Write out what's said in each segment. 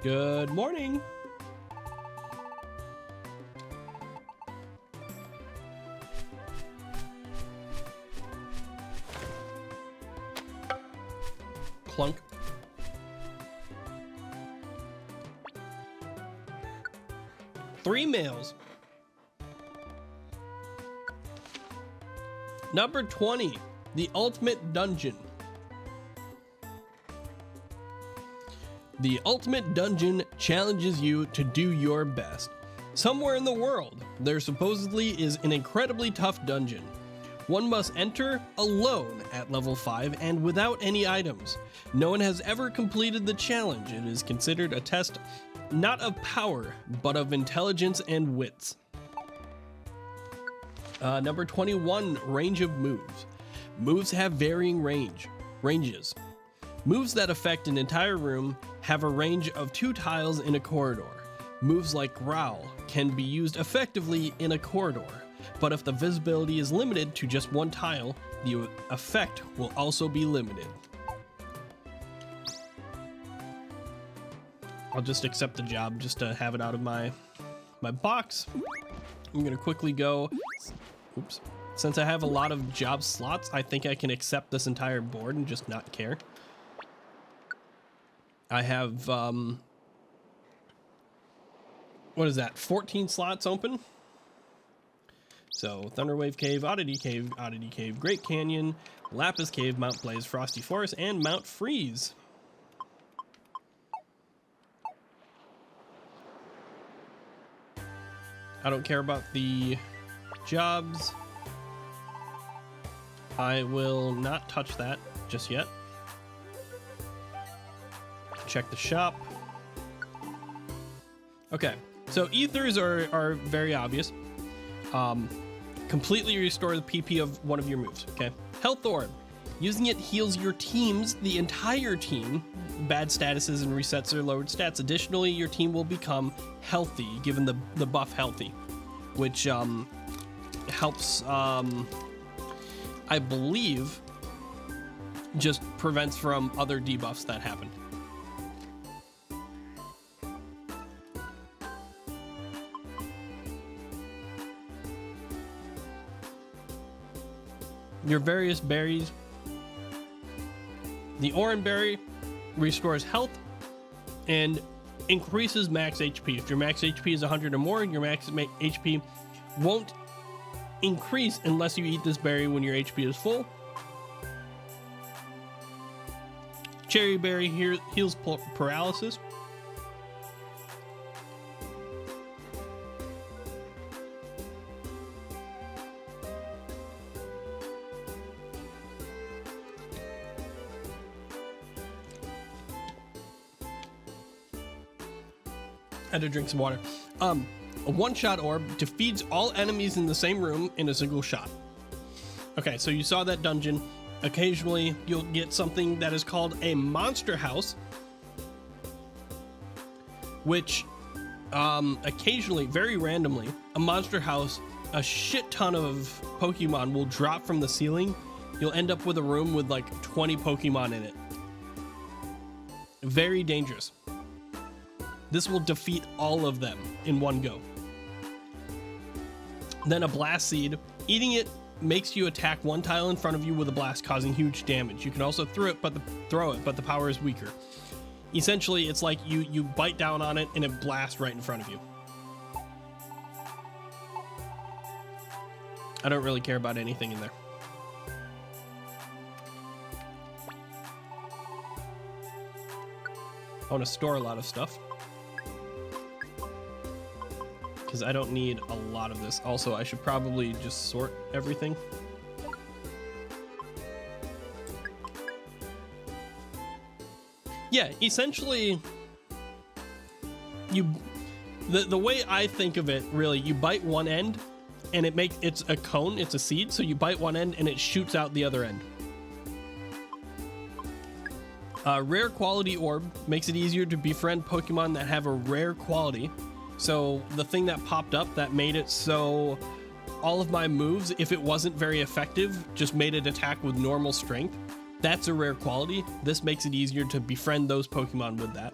Good morning. Clunk. Three males. Number 20, the ultimate dungeon. The ultimate dungeon challenges you to do your best. Somewhere in the world, there supposedly is an incredibly tough dungeon. One must enter alone at level 5 and without any items. No one has ever completed the challenge. It is considered a test not of power, but of intelligence and wits. Number 21, range of moves. Moves have varying ranges. Moves that affect an entire room have a range of 2 tiles in a corridor. Moves like Growl can be used effectively in a corridor, but if the visibility is limited to just 1 tile, the effect will also be limited. I'll just accept the job just to have it out of my box. I'm gonna quickly go, oops. Since I have a lot of job slots, I think I can accept this entire board and just not care. I have, what is that, 14 slots open? So, Thunderwave Cave, Oddity Cave, Great Canyon, Lapis Cave, Mount Blaze, Frosty Forest, and Mount Freeze. I don't care about the jobs. I will not touch that just yet. Check the shop. Okay, so ethers are very obvious. Completely restore the PP of one of your moves, okay? Health Orb. Using it heals your teams, the entire team. Bad statuses and resets their lowered stats. Additionally, your team will become healthy, given the buff healthy, which helps, I believe, just prevents from other debuffs that happen. Your various berries. The Oran Berry restores health and increases max HP. If your max HP is 100 or more, your max HP won't increase unless you eat this berry when your HP is full. Cherry Berry heals paralysis. I had to drink some water. A one-shot orb defeats all enemies in the same room in a single shot. Okay, so you saw that dungeon. Occasionally, you'll get something that is called a monster house, which occasionally, very randomly, a monster house, a shit ton of Pokemon will drop from the ceiling. You'll end up with a room with like 20 Pokemon in it. Very dangerous. This will defeat all of them in one go. Then a blast seed. Eating it makes you attack 1 tile in front of you with a blast, causing huge damage. You can also throw it, but the power is weaker. Essentially, it's like you bite down on it and it blasts right in front of you. I don't really care about anything in there. I want to store a lot of stuff, because I don't need a lot of this. Also, I should probably just sort everything. Yeah, essentially, the way I think of it, really, you bite one end, and it's a cone, it's a seed, so you bite one end and it shoots out the other end. Rare quality orb makes it easier to befriend Pokemon that have a rare quality. So the thing that popped up that made it so all of my moves, if it wasn't very effective, just made it attack with normal strength. That's a rare quality. This makes it easier to befriend those Pokemon with that.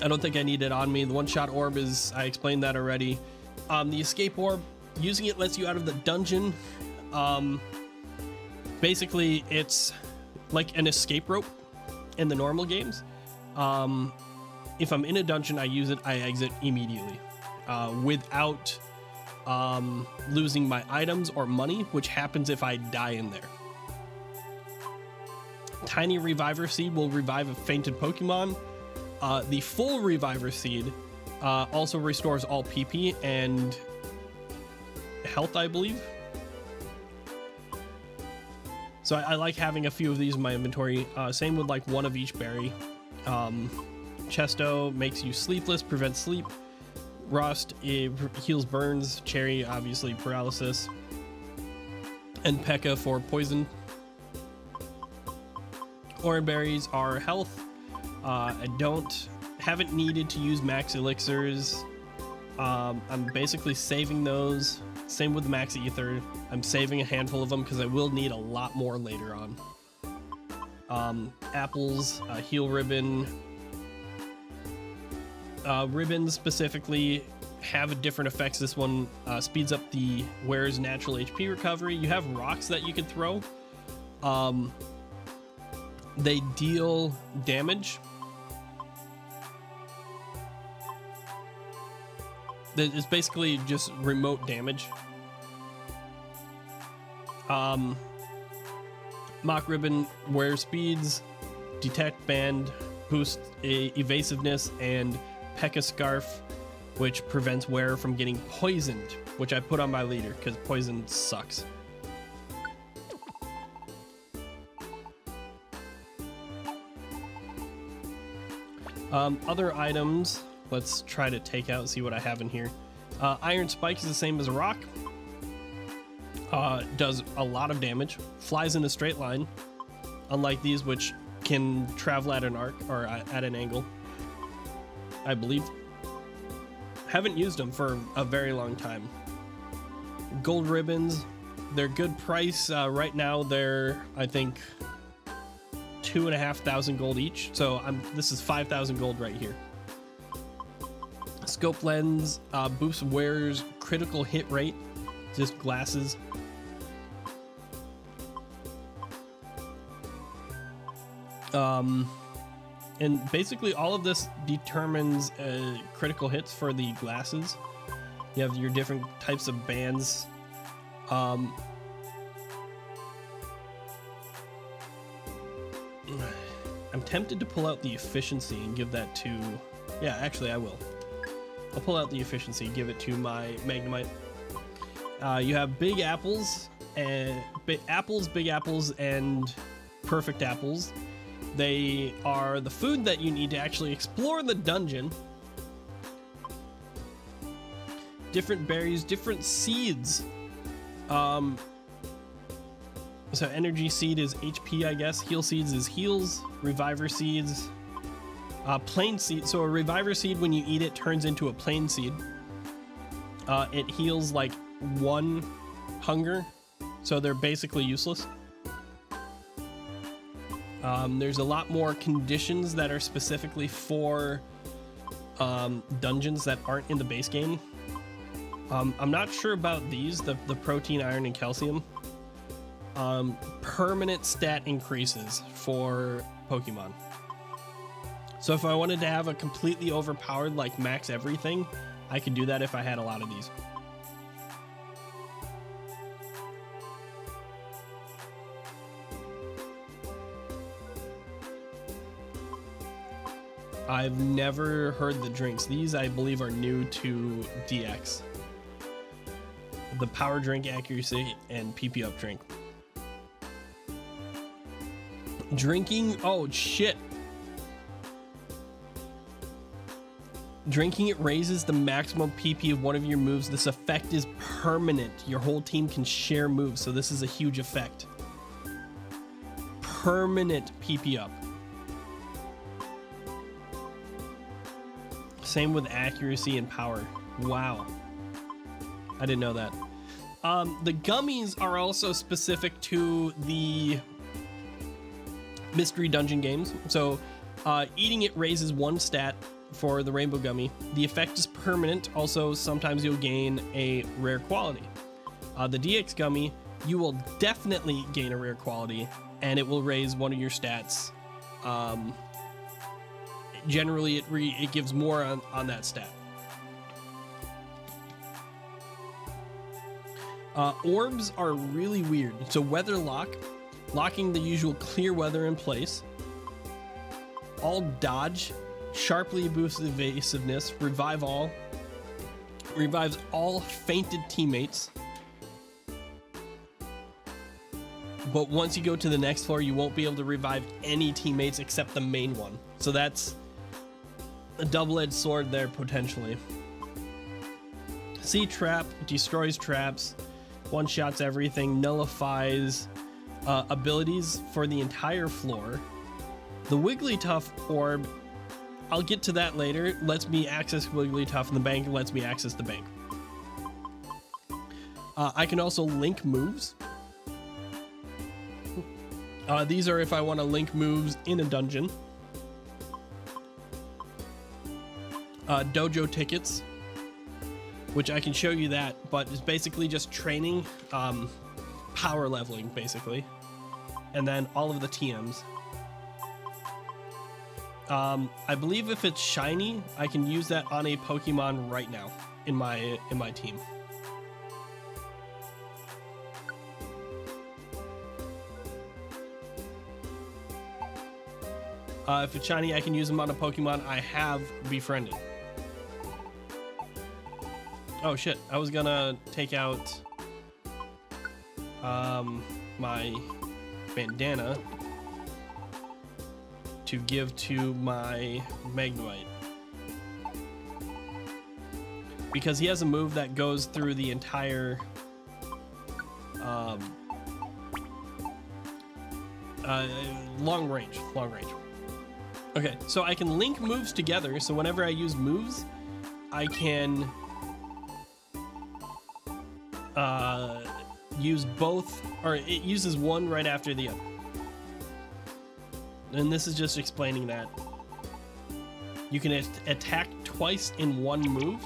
I don't think I need it on me. The one-shot orb is, I explained that already. The escape orb, using it lets you out of the dungeon. Basically, it's like an escape rope in the normal games. If I'm in a dungeon, I use it, I exit immediately without losing my items or money, which happens if I die in there. Tiny Reviver Seed will revive a fainted Pokemon. The full Reviver Seed also restores all PP and health, I believe. So I like having a few of these in my inventory. Same with like one of each berry. Chesto makes you sleepless, prevents sleep. Rust, it heals burns. Cherry, obviously paralysis. And P.E.K.K.A for poison. Orange berries are health. I haven't needed to use max elixirs. I'm basically saving those. Same with Max Ether. I'm saving a handful of them because I will need a lot more later on. Apples, heal ribbon. Ribbons specifically have different effects. This one speeds up the wearer's natural HP recovery. You have rocks that you can throw. They deal damage. It's basically just remote damage. Mock Ribbon wear speeds, detect band, boost evasiveness, and P.E.K.K.A Scarf, which prevents wearer from getting poisoned, which I put on my leader because poison sucks. Other items, let's try to take out and see what I have in here. Iron Spike is the same as a rock. Does a lot of damage, flies in a straight line, unlike these which can travel at an arc or at an angle, I believe. Haven't used them for a very long time. Gold ribbons, they're good price. Right now they're, I think, 2,500 gold each. So this is 5,000 gold right here. Scope lens boosts wearer's critical hit rate. Just glasses. And basically all of this determines critical hits for the glasses. You have your different types of bands. I'm tempted to pull out the efficiency and give that to... Yeah, actually I will. I'll pull out the efficiency, give it to my Magnemite. You have big apples, and big apples, and perfect apples. They are the food that you need to actually explore the dungeon. Different berries, different seeds. So energy seed is HP, I guess. Heal seeds is heals. Reviver seeds. Plain seed. So a reviver seed, when you eat it, turns into a plain seed. It heals like 1 hunger. So they're basically useless. There's a lot more conditions that are specifically for dungeons that aren't in the base game. I'm not sure about these, the protein, iron, and calcium. Permanent stat increases for Pokemon. So if I wanted to have a completely overpowered, like max everything, I could do that if I had a lot of these. I've never heard the drinks. These, I believe, are new to DX. The power drink, accuracy, and PP up drink. Drinking, oh shit. Drinking it raises the maximum PP of one of your moves. This effect is permanent. Your whole team can share moves, so this is a huge effect. Permanent PP up. Same with accuracy and power. Wow. I didn't know that. The gummies are also specific to the mystery dungeon games. So eating it raises 1 stat for the Rainbow Gummy. The effect is permanent. Also, sometimes you'll gain a rare quality. The DX Gummy, you will definitely gain a rare quality, and it will raise one of your stats. Generally, it gives more on that stat. Orbs are really weird. So Weather Lock, locking the usual clear weather in place. All dodge, sharply boosts evasiveness. Revive all, revives all fainted teammates. But once you go to the next floor, you won't be able to revive any teammates except the main one. So that's a double-edged sword there, potentially. Sea Trap, destroys traps, one-shots everything, nullifies abilities for the entire floor. The Wigglytuff Orb, I'll get to that later, lets me access Wigglytuff, and the bank lets me access the bank. I can also link moves. These are if I want to link moves in a dungeon. Dojo tickets, which I can show you that, but it's basically just training, power leveling, basically. And then all of the TMs. I believe if it's shiny, I can use that on a Pokemon right now in my team. If it's shiny, I can use them on a Pokemon I have befriended. Oh shit, I was gonna take out my bandana to give to my Magnemite. Because he has a move that goes through the entire long range. Okay, so I can link moves together, so whenever I use moves, I can use both, or it uses one right after the other. And this is just explaining that. You can attack twice in one move,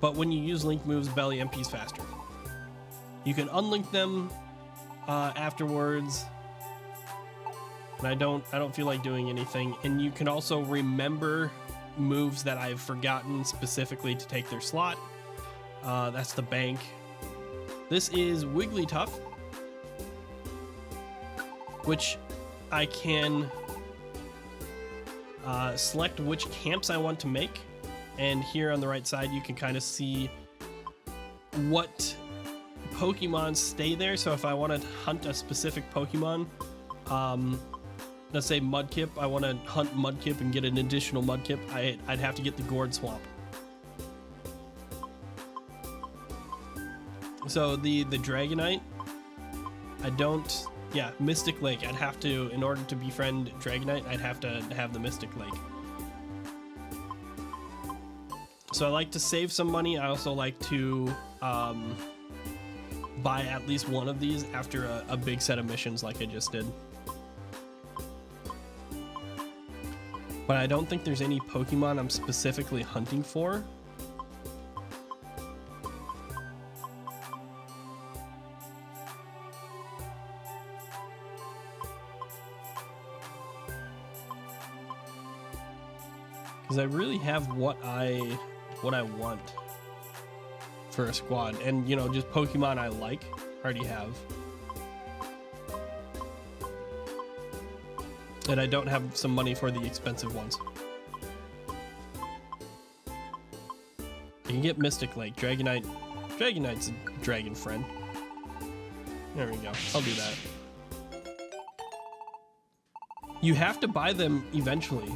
but when you use link moves, Belly empties faster. You can unlink them afterwards. And I don't feel like doing anything. And you can also remember moves that I've forgotten specifically to take their slot. That's the bank. This is Wigglytuff, which I can select which camps I want to make. And here on the right side, you can kind of see what Pokemon stay there. So if I want to hunt a specific Pokemon, let's say Mudkip, I want to hunt Mudkip and get an additional Mudkip, I'd have to get the Gourd Swamp. So the Dragonite, Mystic Lake, I'd have to, in order to befriend Dragonite, I'd have to have the Mystic Lake. So I like to save some money. I also like to buy at least one of these after a big set of missions like I just did. But I don't think there's any Pokemon I'm specifically hunting for. Because I really have what I want for a squad, and you know, just Pokemon I like already have. And I don't have some money for the expensive ones. You can get Mystic Lake. Dragonite. Dragonite's a dragon friend. There we go. I'll do that. You have to buy them eventually.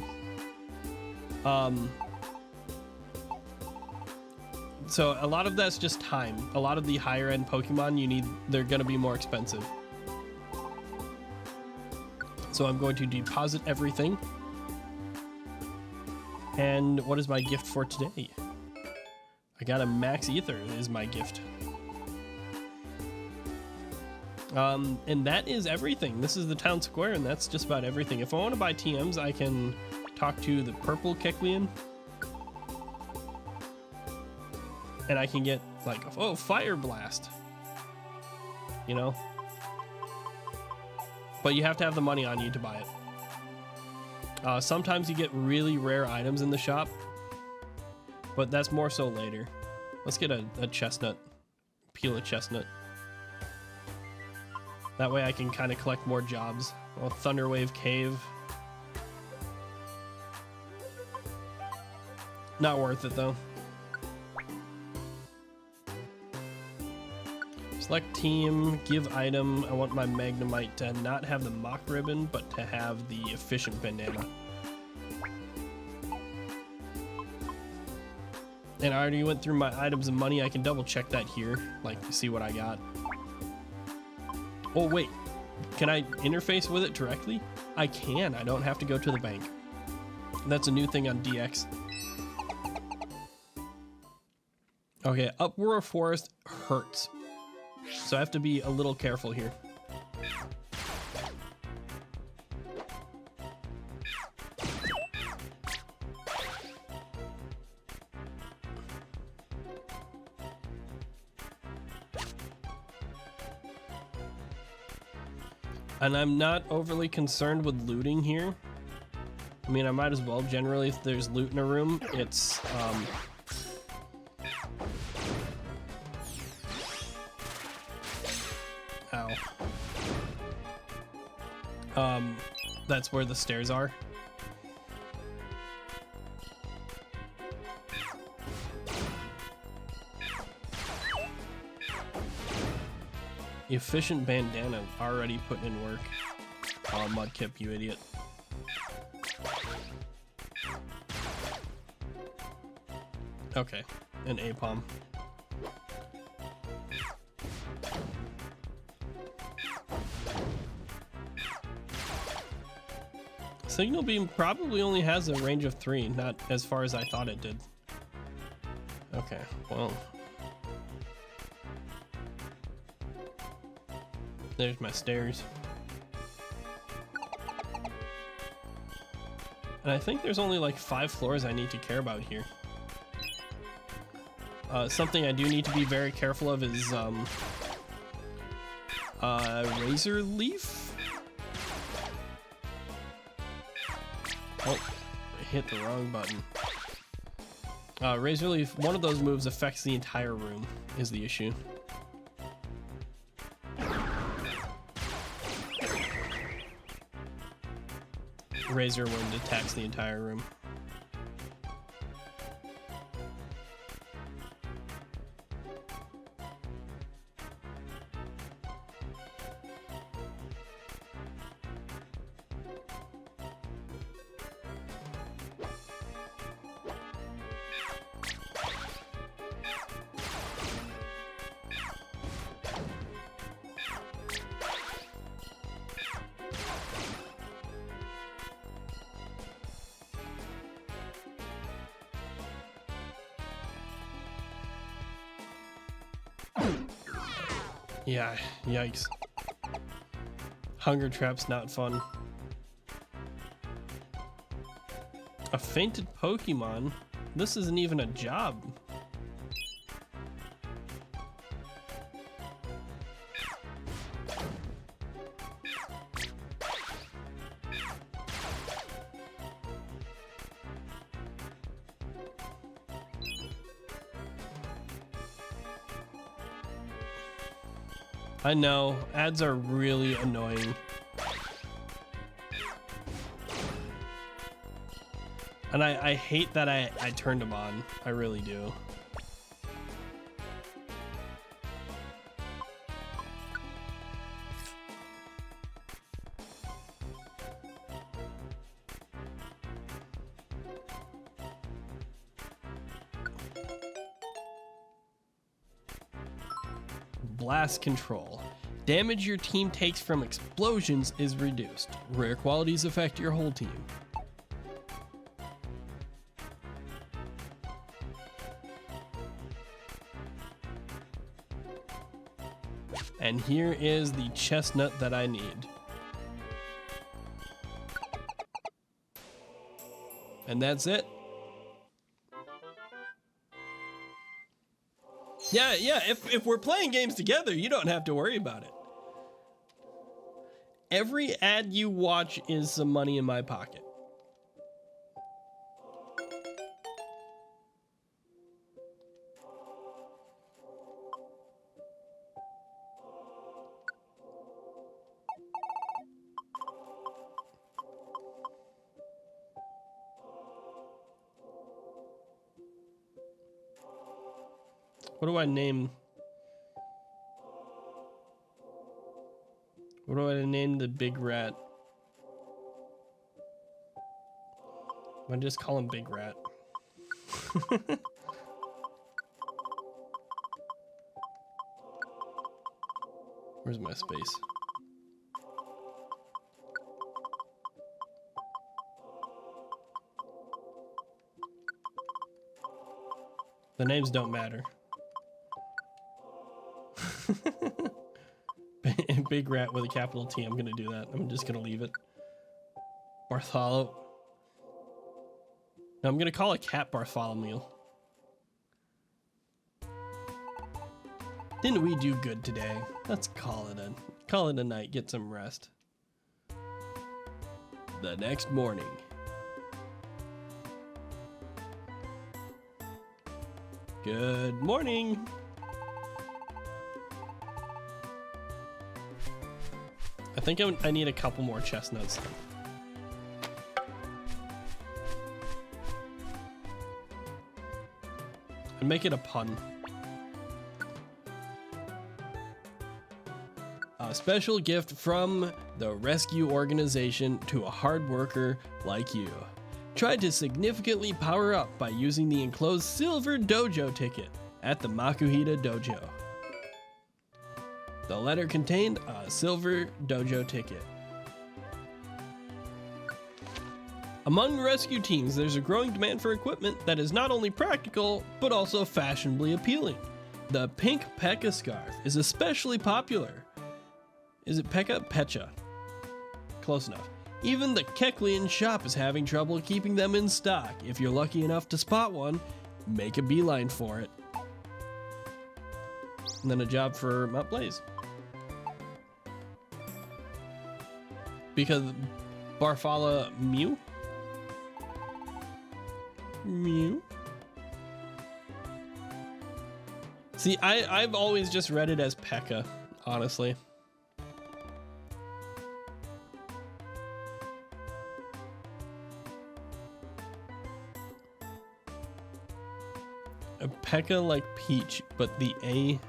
So a lot of that's just time. A lot of the higher end Pokemon they're gonna be more expensive. So I'm going to deposit everything. And what is my gift for today? I got a Max Ether is my gift. And that is everything. This is the town square, and that's just about everything. If I want to buy TMs, I can talk to the purple Kecleon. And I can get like, oh, Fire Blast. You know? But you have to have the money on you to buy it. Sometimes you get really rare items in the shop, but that's more so later. Let's get a chestnut. Peel a chestnut. That way I can kind of collect more jobs. Oh, Thunderwave Cave. Not worth it though. Select team, give item. I want my Magnemite to not have the mock ribbon, but to have the efficient bandana. And I already went through my items and money. I can double check that here, like see what I got. Oh wait, can I interface with it directly? I can, I don't have to go to the bank. That's a new thing on DX. Okay, Uproar Forest hurts. So I have to be a little careful here. And I'm not overly concerned with looting here. I mean, I might as well. Generally, if there's loot in a room, it's that's where the stairs are. Efficient bandana, already putting in work. Oh, Mudkip, you idiot. Okay, an Apom. Signal Beam probably only has a range of 3, not as far as I thought it did. Okay, well. There's my stairs. And I think there's only like 5 floors I need to care about here. Something I do need to be very careful of is Razor Leaf. Oh, I hit the wrong button. Razor Leaf, one of those moves affects the entire room, is the issue. Razor Wind attacks the entire room. Yeah, yikes. Hunger Trap's not fun. A fainted Pokemon? This isn't even a job. I know, ads are really annoying. And I hate that I turned them on. I really do. Blast control. Damage your team takes from explosions is reduced. Rare qualities affect your whole team. And here is the chestnut that I need. And that's it. Yeah, if we're playing games together, you don't have to worry about it. Every ad you watch is some money in my pocket. What do I name? What do I name the big rat? I just call him Big Rat. Where's my space? The names don't matter. Big Rat with a capital T. I'm gonna do that. I'm just gonna leave it. Bartholo. No, I'm gonna call a cat Bartholomew. Didn't we do good today? Let's call it a night. Get some rest. The next morning. Good morning. I think I need a couple more chestnuts. And make it a pun. A special gift from the rescue organization to a hard worker like you. Try to significantly power up by using the enclosed silver dojo ticket at the Makuhita Dojo. The letter contained a silver dojo ticket. Among rescue teams, there's a growing demand for equipment that is not only practical, but also fashionably appealing. The pink Pekka scarf is especially popular. Is it Pekka? Pecha. Close enough. Even the Keklian shop is having trouble keeping them in stock. If you're lucky enough to spot one, make a beeline for it. And then a job for Mount Blaze. Because Barfala Mew? Mew? See, I've always just read it as Pekka, honestly. A Pekka like Peach, but the A...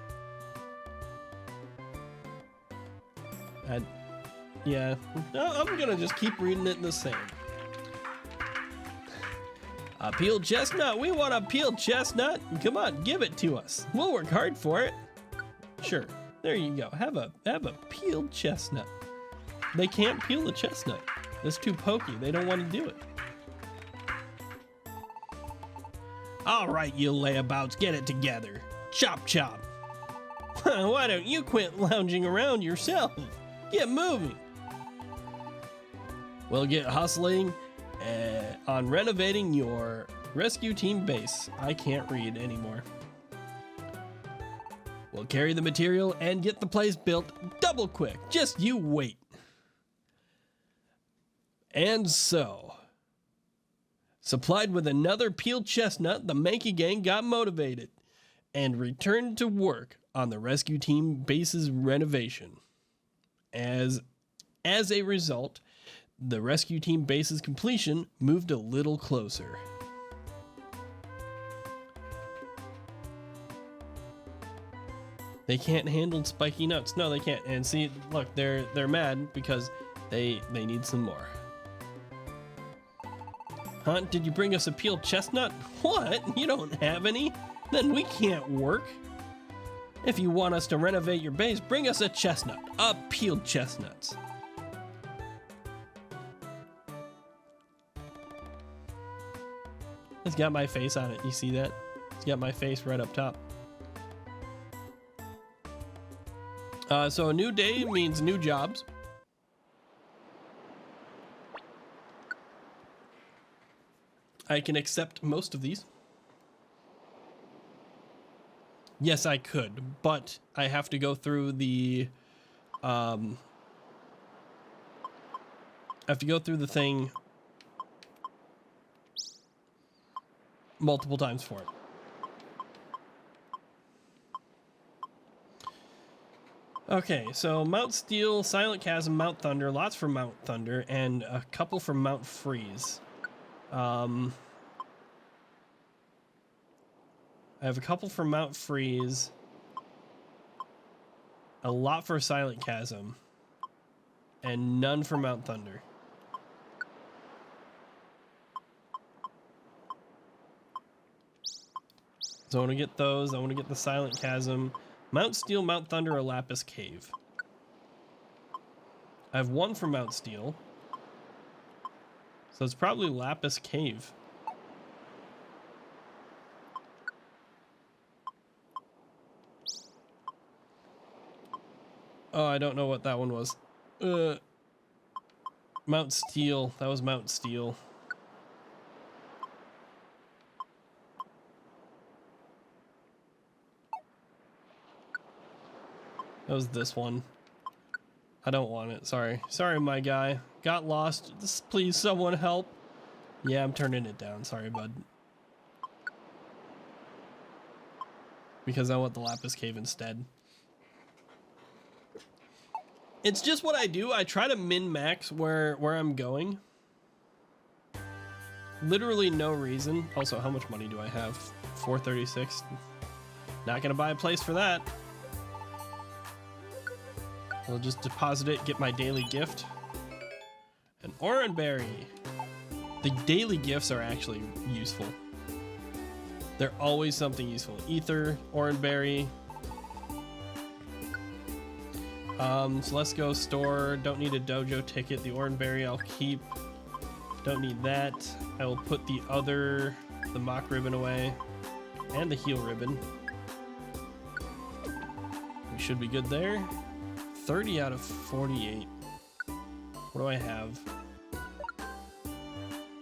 Yeah, no, I'm gonna just keep reading it the same. A peeled chestnut? We want a peeled chestnut? Come on, give it to us. We'll work hard for it. Sure, there you go. Have a peeled chestnut. They can't peel the chestnut. It's too pokey. They don't want to do it. All right, you layabouts, get it together. Chop chop. Why don't you quit lounging around yourself? Get moving. We'll get hustling on renovating your rescue team base. I can't read anymore. We'll carry the material and get the place built double quick. Just you wait. And so, supplied with another peeled chestnut, the Mankey gang got motivated and returned to work on the rescue team base's renovation. As a result, the rescue team base's completion moved a little closer. They can't handle spiky nuts. No, they can't. And see, look, they're mad because they need some more. Huh? Did you bring us a peeled chestnut? What? You don't have any? Then we can't work. If you want us to renovate your base, bring us a chestnut. A peeled chestnuts. It's got my face on it. You see that? It's got my face right up top. So a new day means new jobs. I can accept most of these. Yes, I could, but I have to go through the I have to go through the thing multiple times for it. Okay, so Mount Steel, Silent Chasm, Mount Thunder, lots for Mount Thunder, and a couple from Mount Freeze. I have a couple for Mount Freeze, a lot for Silent Chasm, and none for Mount Thunder. So I want to get those. I want to get the Silent Chasm, Mount Steel, Mount Thunder, or Lapis Cave. I have one for Mount Steel, so it's probably Lapis Cave. Oh, I don't know what that one was. Mount Steel. That was Mount Steel. That was this one. I don't want it. Sorry. Sorry, my guy. Got lost. Just please, someone help. Yeah, I'm turning it down. Sorry, bud. Because I want the Lapis Cave instead. It's just what I do. I try to min-max where I'm going. Literally no reason. Also, how much money do I have? 436. Not gonna buy a place for that. I'll just deposit it, get my daily gift. An Oranberry. The daily gifts are actually useful. They're always something useful. Ether, Oranberry. So let's go store. Don't need a dojo ticket. The Oranberry I'll keep. Don't need that. I will put the mock ribbon away. And the heel ribbon. We should be good there. 30 out of 48. What do I have?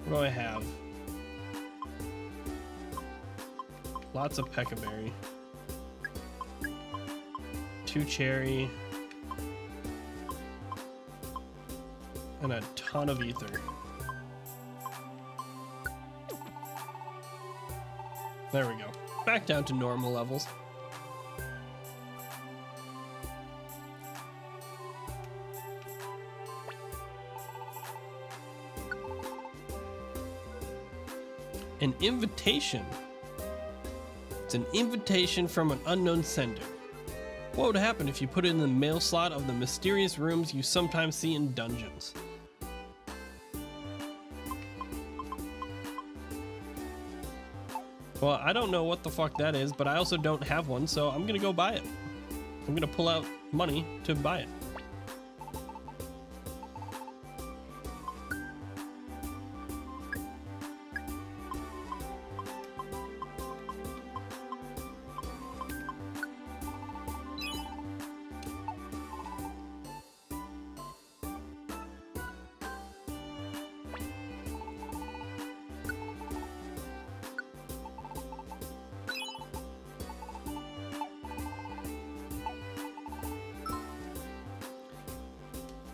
What do I have? Lots of Peccaberry. 2 cherry. And a ton of ether. There we go. Back down to normal levels. An invitation. It's an invitation from an unknown sender. What would happen if you put it in the mail slot of the mysterious rooms you sometimes see in dungeons? Well, I don't know what the fuck that is, but I also don't have one, so I'm gonna go buy it. I'm gonna pull out money to buy it.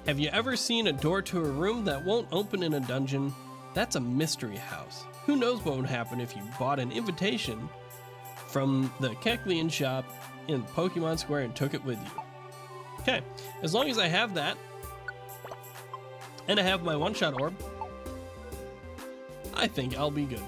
Have you ever seen a door to a room that won't open in a dungeon? That's a mystery house. Who knows what would happen if you bought an invitation from the Keclean shop in Pokemon Square and took it with you. Okay, as long as I have that, and I have my one-shot orb, I think I'll be good.